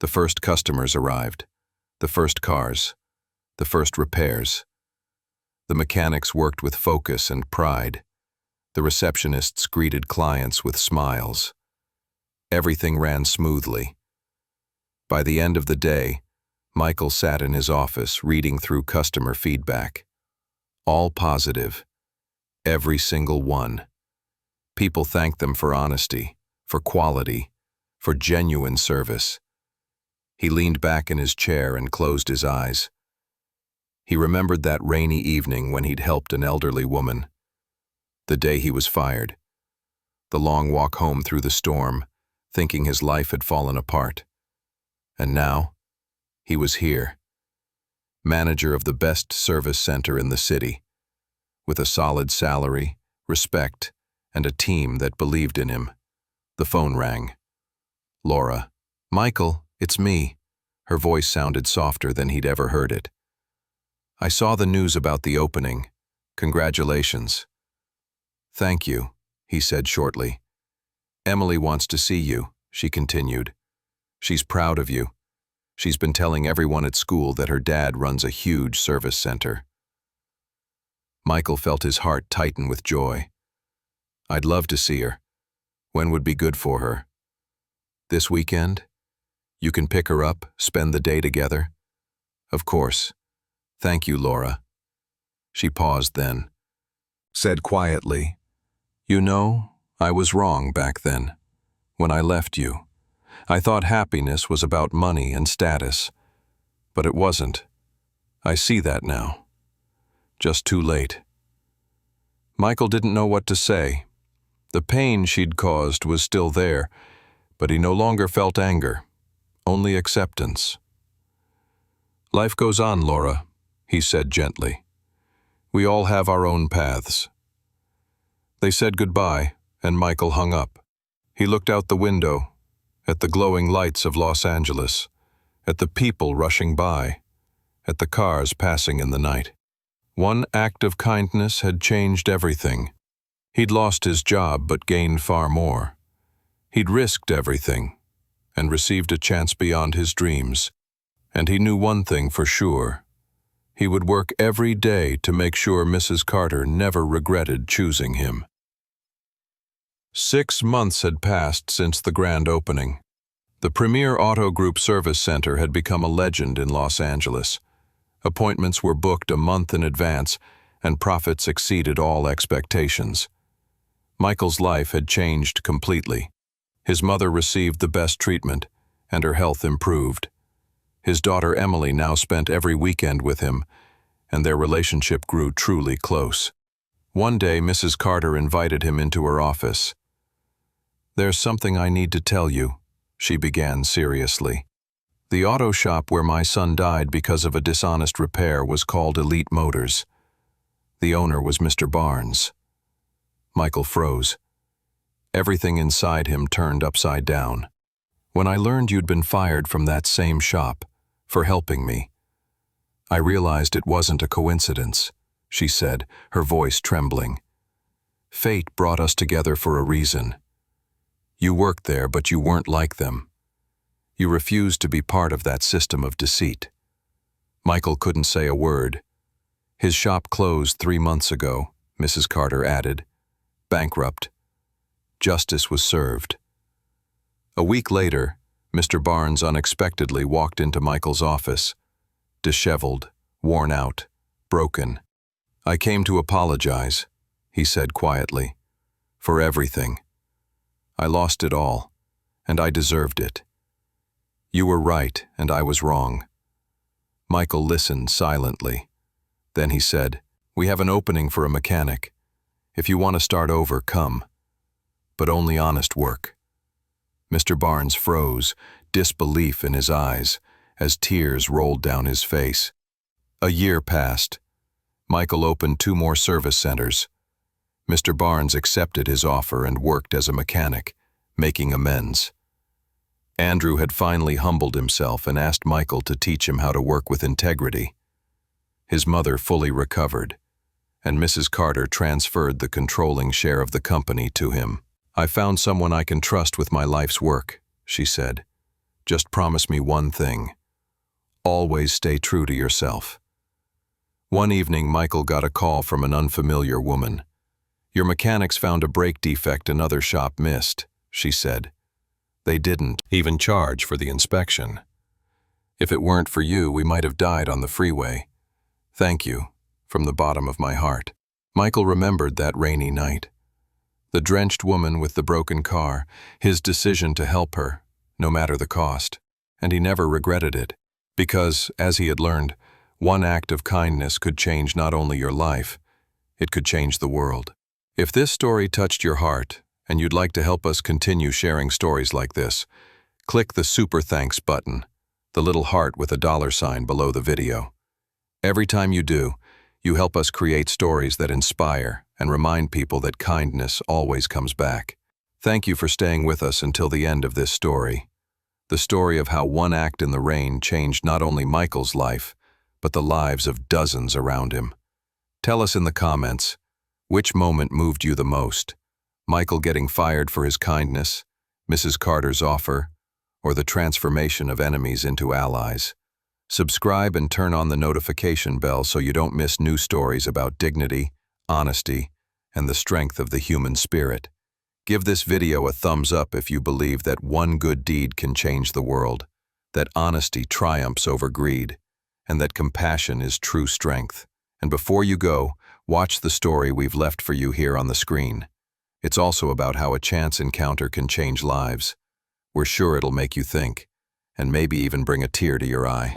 The first customers arrived, the first cars, the first repairs. The mechanics worked with focus and pride. The receptionists greeted clients with smiles. Everything ran smoothly. By the end of the day, Michael sat in his office reading through customer feedback. All positive. Every single one. People thanked them for honesty, for quality, for genuine service. He leaned back in his chair and closed his eyes. He remembered that rainy evening when he'd helped an elderly woman. The day he was fired. The long walk home through the storm, thinking his life had fallen apart. And now, he was here. Manager of the best service center in the city. With a solid salary, respect, and a team that believed in him. The phone rang. Laura. "Michael, it's me." Her voice sounded softer than he'd ever heard it. "I saw the news about the opening. Congratulations." "Thank you," he said shortly. "Emily wants to see you," she continued. "She's proud of you. She's been telling everyone at school that her dad runs a huge service center." Michael felt his heart tighten with joy. "I'd love to see her. When would be good for her?" "This weekend? You can pick her up, spend the day together?" "Of course. Thank you, Laura." She paused then, said quietly, "You know, I was wrong back then, when I left you. I thought happiness was about money and status, but it wasn't. I see that now. Just too late." Michael didn't know what to say. The pain she'd caused was still there, but he no longer felt anger, only acceptance. "Life goes on, Laura," he said gently. "We all have our own paths." They said goodbye, and Michael hung up. He looked out the window, at the glowing lights of Los Angeles, at the people rushing by, at the cars passing in the night. One act of kindness had changed everything. He'd lost his job but gained far more. He'd risked everything and received a chance beyond his dreams. And he knew one thing for sure. He would work every day to make sure Mrs. Carter never regretted choosing him. 6 months had passed since the grand opening. The premier auto group service center had become a legend in Los Angeles. Appointments were booked a month in advance, and profits exceeded all expectations. Michael's life had changed completely. His mother received the best treatment, and her health improved. His daughter Emily now spent every weekend with him, and their relationship grew truly close. One day, Mrs. Carter invited him into her office. "There's something I need to tell you," she began seriously. "The auto shop where my son died because of a dishonest repair was called Elite Motors. The owner was Mr. Barnes." Michael froze. Everything inside him turned upside down. "When I learned you'd been fired from that same shop for helping me, I realized it wasn't a coincidence," she said, her voice trembling. "Fate brought us together for a reason. You worked there, but you weren't like them. You refused to be part of that system of deceit." Michael couldn't say a word. "His shop closed 3 months ago," Mrs. Carter added. "Bankrupt. Justice was served." A week later, Mr. Barnes unexpectedly walked into Michael's office, disheveled, worn out, broken. "I came to apologize," he said quietly, "for everything. I lost it all, and I deserved it. You were right, and I was wrong." Michael listened silently. Then he said, "We have an opening for a mechanic. If you want to start over, come. But only honest work." Mr. Barnes froze, disbelief in his eyes, as tears rolled down his face. A year passed. Michael opened 2 more service centers. Mr. Barnes accepted his offer and worked as a mechanic, making amends. Andrew had finally humbled himself and asked Michael to teach him how to work with integrity. His mother fully recovered, and Mrs. Carter transferred the controlling share of the company to him. "I found someone I can trust with my life's work," she said. "Just promise me one thing. Always stay true to yourself." One evening, Michael got a call from an unfamiliar woman. "Your mechanics found a brake defect another shop missed," she said. "They didn't even charge for the inspection. If it weren't for you, we might have died on the freeway. Thank you, from the bottom of my heart." Michael remembered that rainy night. The drenched woman with the broken car, his decision to help her, no matter the cost. And he never regretted it, because, as he had learned, one act of kindness could change not only your life, it could change the world. If this story touched your heart, and you'd like to help us continue sharing stories like this, click the Super Thanks button, the little heart with a $sign below the video. Every time you do, you help us create stories that inspire and remind people that kindness always comes back. Thank you for staying with us until the end of this story. The story of how one act in the rain changed not only Michael's life, but the lives of dozens around him. Tell us in the comments, which moment moved you the most? Michael getting fired for his kindness, Mrs. Carter's offer, or the transformation of enemies into allies? Subscribe and turn on the notification bell so you don't miss new stories about dignity, honesty, and the strength of the human spirit. Give this video a thumbs up if you believe that one good deed can change the world, that honesty triumphs over greed, and that compassion is true strength. And before you go, watch the story we've left for you here on the screen. It's also about how a chance encounter can change lives. We're sure it'll make you think, and maybe even bring a tear to your eye.